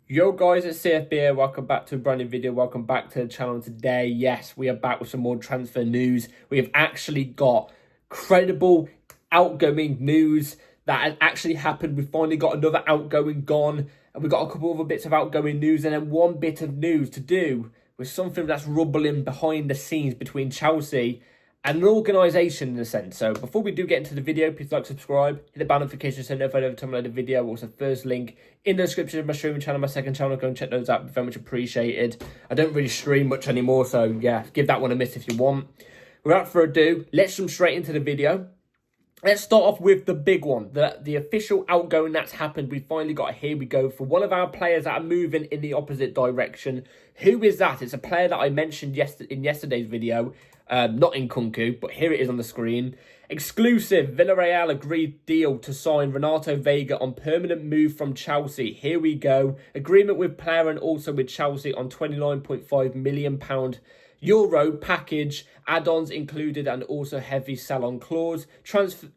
Yo guys, it's CFB here. Welcome back to a brand new video. Welcome back to the channel today. Yes, we are back with some more transfer news. We have actually got credible outgoing news that has actually happened. We finally got another outgoing gone, and we got a couple other bits of outgoing news, and then one bit of news to do with something that's rumbling behind the scenes between Chelsea and an organisation in a sense. So before we do get into the video, please like, subscribe, hit the bell notification so notified every time I load a video. Also, first link in the description of my streaming channel, my second channel. Go and check those out. Very much appreciated. I don't really stream much anymore, so yeah, give that one a miss if you want. Without further ado, let's jump straight into the video. Let's start off with the big one, the official outgoing that's happened. We finally got it. Here we go for one of our players that are moving in the opposite direction. Who is that? It's a player that I mentioned in yesterday's video, not in Kunku, but here it is on the screen. Exclusive, Villareal agreed deal to sign Renato Veiga on permanent move from Chelsea. Here we go. Agreement with player and also with Chelsea on £29.5 million euro package, add-ons included, and also heavy sell-on clause.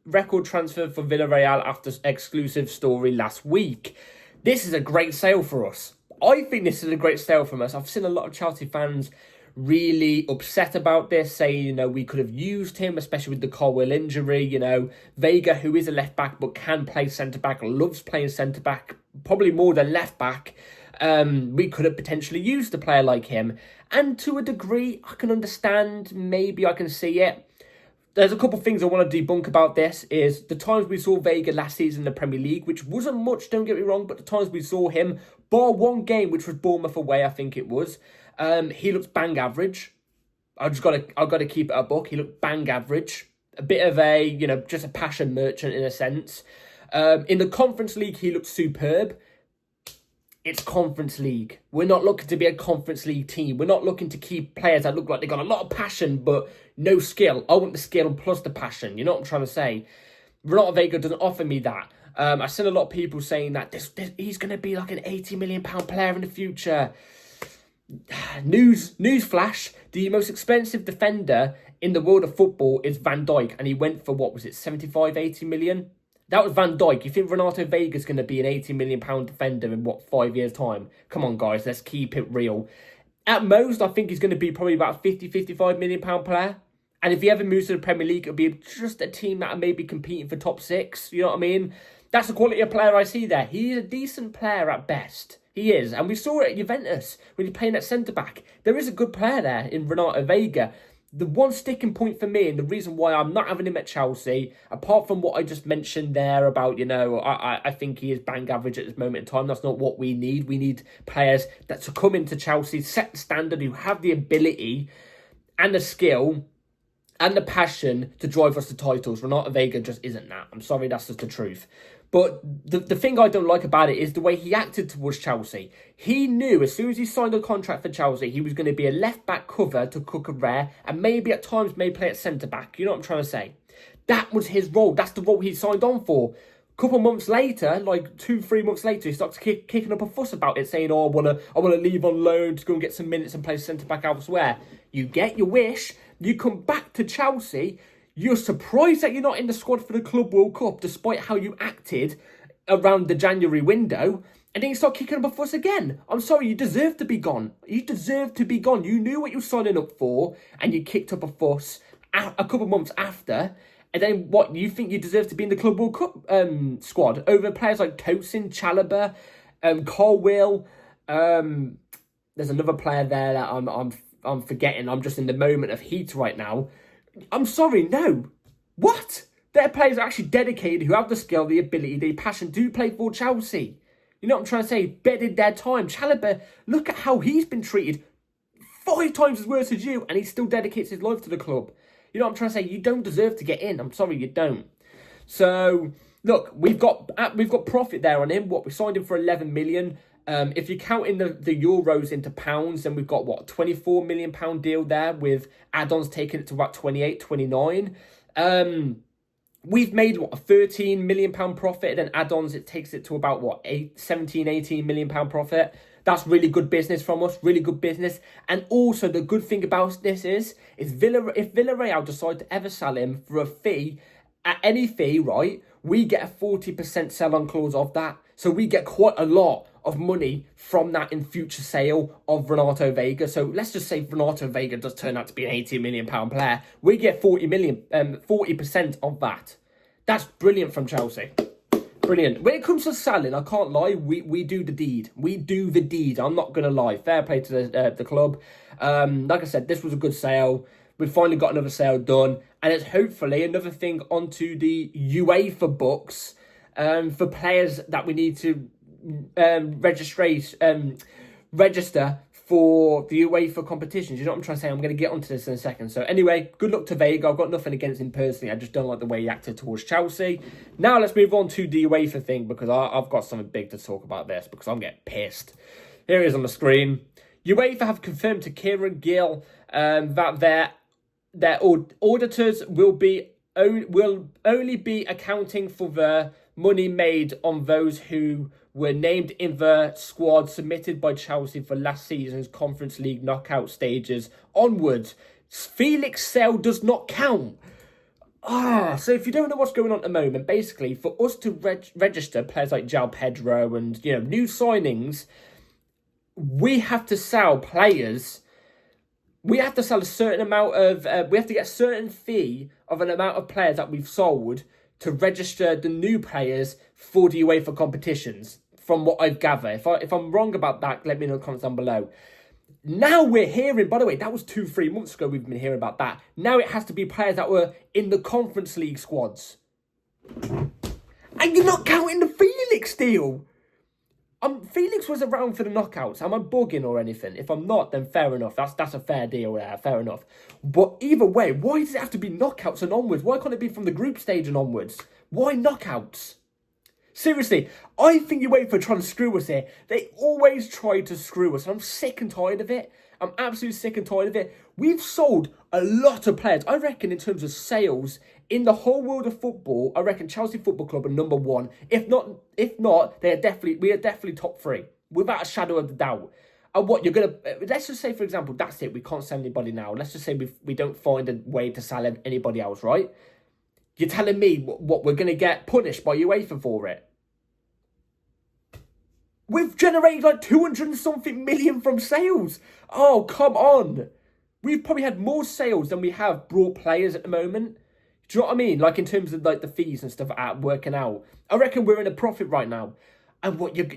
Record transfer for Villareal after exclusive story last week. This is a great sale for us. I think this is a great sale from us. I've seen a lot of Chelsea fans really upset about this, saying, we could have used him, especially with the Colwill injury. Veiga, who is a left-back but can play centre-back, loves playing centre-back, probably more than left-back. We could have potentially used a player like him. And to a degree, I can understand, maybe I can see it. There's a couple of things I want to debunk about this. Is the times we saw Veiga last season in the Premier League, which wasn't much, don't get me wrong, but the times we saw him, bar one game, which was Bournemouth away, I think it was, he looks bang average. I've got to keep it a buck. He looked bang average. A bit of a, just a passion merchant in a sense. In the Conference League, he looked superb. It's Conference League. We're not looking to be a Conference League team. We're not looking to keep players that look like they've got a lot of passion but no skill. I want the skill plus the passion. You know what I'm trying to say? Renato Veiga doesn't offer me that. I've seen a lot of people saying that he's going to be like an £80 million player in the future. News flash. The most expensive defender in the world of football is Van Dijk, and he went for, what was it, 75, 80 million? That was Van Dijk. You think Renato Veiga is going to be an £80 million defender in, 5 years' time? Come on, guys. Let's keep it real. At most, I think he's going to be probably about £50 million player. And if he ever moves to the Premier League, it'll be just a team that are maybe competing for top 6. You know what I mean? That's the quality of player I see there. He's a decent player at best. He is. And we saw it at Juventus when he's playing at centre-back. There is a good player there in Renato Veiga. The one sticking point for me, and the reason why I'm not having him at Chelsea, apart from what I just mentioned there about, I think he is bang average at this moment in time. That's not what we need. We need players that to come into Chelsea, set the standard, who have the ability and the skill and the passion to drive us to titles. Renato Veiga just isn't that. I'm sorry, that's just the truth. But the thing I don't like about it is the way he acted towards Chelsea. He knew as soon as he signed a contract for Chelsea, he was going to be a left-back cover to Cucurella, and maybe at times may play at centre-back. You know what I'm trying to say? That was his role. That's the role he signed on for. A couple months later, like 2-3 months later, he starts kicking up a fuss about it, saying, I want to leave on loan to go and get some minutes and play centre-back elsewhere. You get your wish. You come back to Chelsea. You're surprised that you're not in the squad for the Club World Cup, despite how you acted around the January window. And then you start kicking up a fuss again. I'm sorry, you deserve to be gone. You deserve to be gone. You knew what you were signing up for, and you kicked up a fuss a couple of months after. And then what, you think you deserve to be in the Club World Cup squad over players like Tosin, Chalobah, Colwill. There's another player there that I'm forgetting. I'm just in the moment of heat right now. I'm sorry, no. What? Their players are actually dedicated, who have the skill, the ability, the passion to play for Chelsea. You know what I'm trying to say? Bedded their time. Chalobah, look at how he's been treated 5 times as worse as you, and he still dedicates his life to the club. You know what I'm trying to say? You don't deserve to get in. I'm sorry, you don't. So, look, we've got profit there on him. We signed him for 11 million. If you're counting the euros into pounds, then we've got, £24 million deal there, with add-ons taking it to about 28, 29. We've made, a £13 million profit, and then add-ons, it takes it to about, 17, £18 million profit. That's really good business from us, really good business. And also, the good thing about this is if Villareal decide to ever sell him for a fee, at any fee, right, we get a 40% sell-on clause of that. So we get quite a lot of money from that in future sale of Renato Veiga. So let's just say Renato Veiga does turn out to be an £18 million player. We get 40% of that. That's brilliant from Chelsea. Brilliant. When it comes to selling, I can't lie, we do the deed. We do the deed. I'm not going to lie. Fair play to the club. Like I said, this was a good sale. We've finally got another sale done. And it's hopefully another thing onto the UEFA books for players that we need to register for the UEFA competitions. You know what I'm trying to say? I'm going to get onto this in a second. So anyway, good luck to Veiga. I've got nothing against him personally. I just don't like the way he acted towards Chelsea. Now let's move on to the UEFA thing, because I've got something big to talk about this, because I'm getting pissed. Here it is on the screen. UEFA have confirmed to Kieran Gill that their auditors will only be accounting for the money made on those who were named in the squad submitted by Chelsea for last season's Conference League knockout stages onwards. Felix sale does not count. So if you don't know what's going on at the moment, basically, for us to register players like João Pedro and, new signings, we have to sell players. We have to sell a certain amount of, we have to get a certain fee of an amount of players that we've sold to register the new players for the UEFA competitions, from what I've gathered. If I'm wrong about that, let me know in the comments down below. Now we're hearing, by the way, that was 2-3 months ago we've been hearing about that. Now it has to be players that were in the Conference League squads. And you're not counting the Felix deal. Felix was around for the knockouts. Am I bugging or anything? If I'm not, then fair enough. That's a fair deal there, fair enough. But either way, why does it have to be knockouts and onwards? Why can't it be from the group stage and onwards? Why knockouts? Seriously, I think UEFA are trying to screw us here. They always try to screw us, and I'm sick and tired of it. I'm absolutely sick and tired of it. We've sold a lot of players. I reckon in terms of sales in the whole world of football, I reckon Chelsea Football Club are number one. If not, we are definitely top three, without a shadow of a doubt. And what you're gonna, let's just say, for example, that's it. We can't sell anybody now. Let's just say we don't find a way to sell anybody else, right? You're telling me what we're gonna get punished by UEFA for it? We've generated like 200 and something million from sales. Oh, come on. We've probably had more sales than we have brought players at the moment. Do you know what I mean? Like in terms of like the fees and stuff working out. I reckon we're in a profit right now. And what if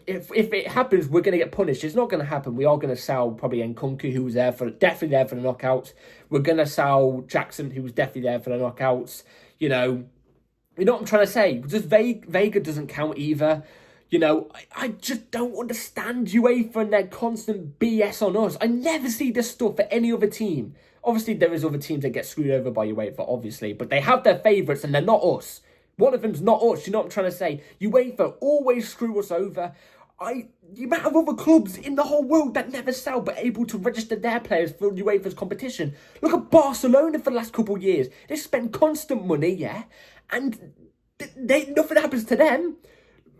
it happens, we're going to get punished. It's not going to happen. We are going to sell probably Nkunku, who was definitely there for the knockouts. We're going to sell Jackson, who was definitely there for the knockouts. You know what I'm trying to say? Just Veiga doesn't count either. I just don't understand UEFA and their constant BS on us. I never see this stuff for any other team. Obviously, there is other teams that get screwed over by UEFA, obviously. But they have their favourites and they're not us. One of them's not us, you know what I'm trying to say? UEFA always screw us over. The amount of other clubs in the whole world that never sell but able to register their players for UEFA's competition. Look at Barcelona for the last couple of years. They spend constant money, yeah? And nothing happens to them.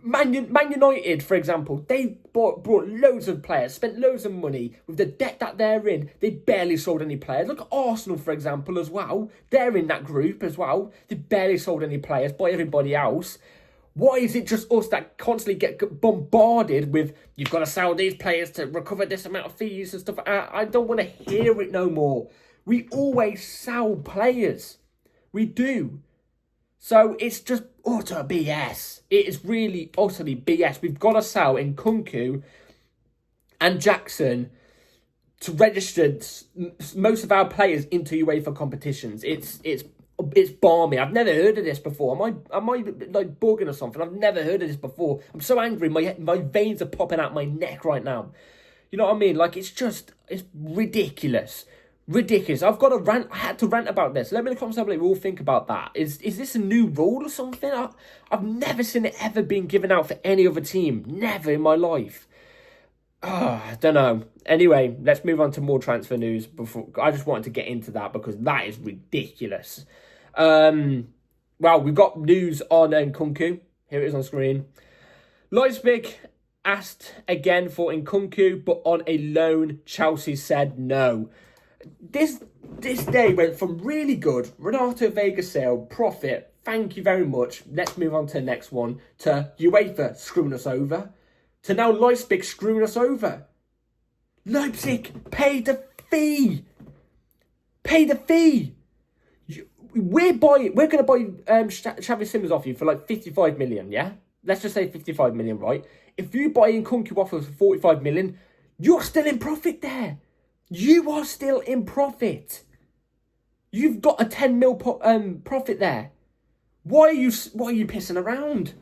Man United, for example, they brought loads of players, spent loads of money. With the debt that they're in, they barely sold any players. Look at Arsenal, for example, as well. They're in that group as well. They barely sold any players by everybody else. Why is it just us that constantly get bombarded with, you've got to sell these players to recover this amount of fees and stuff? I don't want to hear it no more. We always sell players. We do. So it's just utter BS. It is really utterly BS. We've got to sell Nkunku and Jackson to register most of our players into UEFA competitions. It's balmy. I've never heard of this before. Am I like bugging or something? I've never heard of this before. I'm so angry. My veins are popping out my neck right now. You know what I mean? Like it's ridiculous. Ridiculous. I've got to rant. I had to rant about this. Let me know in the comments down below what you all think about that. Is this a new rule or something? I've never seen it ever being given out for any other team. Never in my life. I don't know. Anyway, let's move on to more transfer news. I just wanted to get into that because that is ridiculous. Well, we've got news on Nkunku. Here it is on screen. Leipzig asked again for Nkunku, but on a loan. Chelsea said no. This day went from really good, Renato Veiga sale, profit, thank you very much, let's move on to the next one, to UEFA screwing us over. to now Leipzig screwing us over. Leipzig, pay the fee. Pay the fee. We're going to buy Xavi Simons off you for like 55 million, yeah? Let's just say 55 million, right? If you buy Nkunku off us for 45 million, you're still in profit there. You are still in profit. You've got a 10 mil profit there. Why are you pissing around?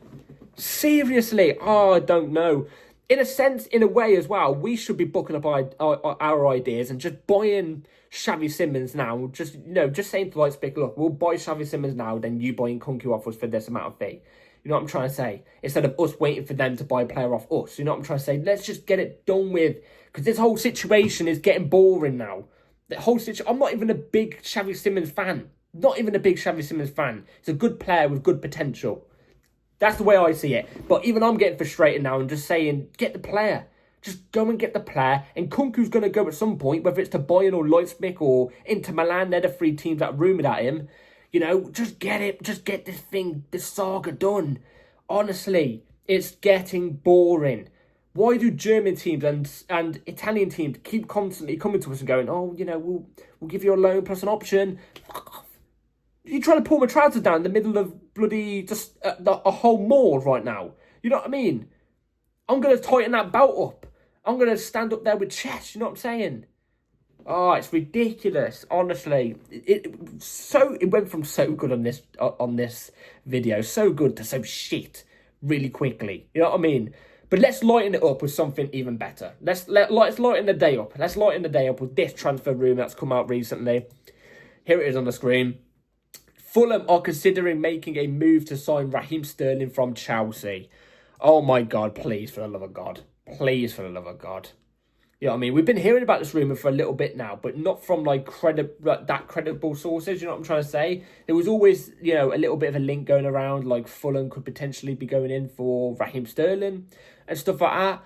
Seriously, I don't know. In a sense, in a way as well, we should be booking up our ideas and just buying Xavi Simons now. Just saying to Leipzig, look, we'll buy Xavi Simons now, then you buy Nkunku off us for this amount of fee. You know what I'm trying to say? Instead of us waiting for them to buy a player off us. You know what I'm trying to say? Let's just get it done with. Because this whole situation is getting boring now. The whole situation. I'm not even a big Xavi Simons fan. Not even a big Xavi Simons fan. He's a good player with good potential. That's the way I see it. But even I'm getting frustrated now and just saying, get the player. Just go and get the player. And Nkunku's going to go at some point, whether it's to Bayern or Leipzig or Inter Milan. They're the three teams that are rumoured at him. You know, just get it. Just get this saga done. Honestly, it's getting boring. Why do German teams and Italian teams keep constantly coming to us and going, oh, you know, we'll give you a loan plus an option? Fuck off. You're trying to pull my trousers down in the middle of bloody just a whole mall right now. You know what I mean? I'm going to tighten that belt up. I'm going to stand up there with chest. You know what I'm saying? Oh, it's ridiculous. Honestly, it went from so good on this video, so good to so shit really quickly. You know what I mean? But let's lighten it up with something even better. Let's lighten the day up. Let's lighten the day up with this transfer rumour that's come out recently. Here it is on the screen. Fulham are considering making a move to sign Raheem Sterling from Chelsea. Oh my God, please, for the love of God. Please, for the love of God. You know what I mean? We've been hearing about this rumour for a little bit now, but not from like credible sources, you know what I'm trying to say? There was always, you know, a little bit of a link going around, like Fulham could potentially be going in for Raheem Sterling and stuff like that.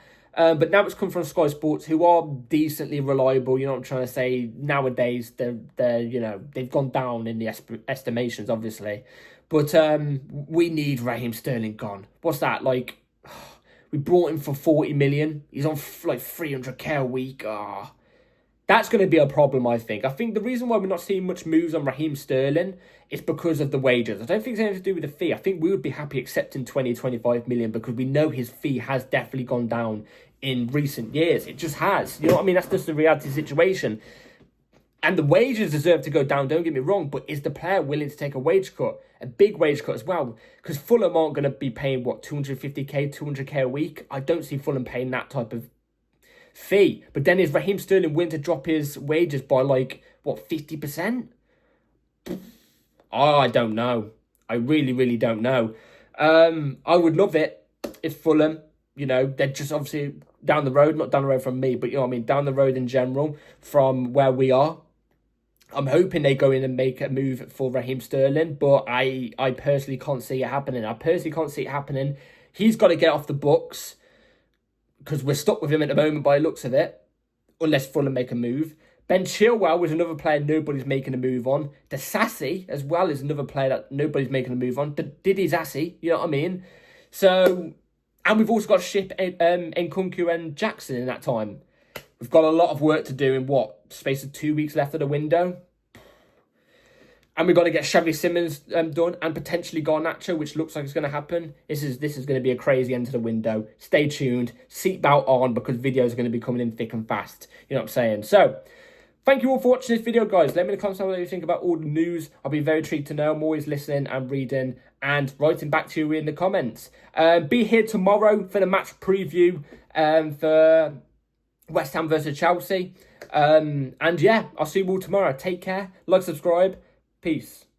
But now it's come from Sky Sports, who are decently reliable. You know what I'm trying to say? Nowadays, they're you know, they've gone down in the estimations, obviously. But we need Raheem Sterling gone. What's that? Like, we brought him for 40 million. He's on like 300k a week. That's going to be a problem, I think. I think the reason why we're not seeing much moves on Raheem Sterling is because of the wages. I don't think it's anything to do with the fee. I think we would be happy accepting 20, 25 million because we know his fee has definitely gone down in recent years. It just has. You know what I mean? That's just the reality situation. And the wages deserve to go down, don't get me wrong, but is the player willing to take a wage cut? A big wage cut as well? Because Fulham aren't going to be paying, what, 250k, 200k a week? I don't see Fulham paying that type of fee. But then is Raheem Sterling willing to drop his wages by, like, what, 50%? I don't know. I really, really don't know. I would love it if Fulham, you know, they're just obviously down the road, not down the road from me, but, you know what I mean, down the road in general from where we are. I'm hoping they go in and make a move for Raheem Sterling, but I personally can't see it happening. He's got to get off the books because we're stuck with him at the moment by the looks of it, unless Fulham make a move. Ben Chilwell was another player nobody's making a move on. Disasi as well is another player that nobody's making a move on. Didi Zassi, you know what I mean? So, and we've also got to ship Nkunku and Jackson in that time. We've got a lot of work to do in space of 2 weeks left of the window. And we've got to get Xavi Simons done and potentially Garnacho, which looks like it's going to happen. This is going to be a crazy end to the window. Stay tuned. Seatbelt on because videos are going to be coming in thick and fast. You know what I'm saying? So, thank you all for watching this video, guys. Let me in the comments what you think about all the news. I'll be very intrigued to know. I'm always listening and reading and writing back to you in the comments. Be here tomorrow for the match preview for West Ham versus Chelsea. And yeah, I'll see you all tomorrow. Take care. Like, subscribe. Peace.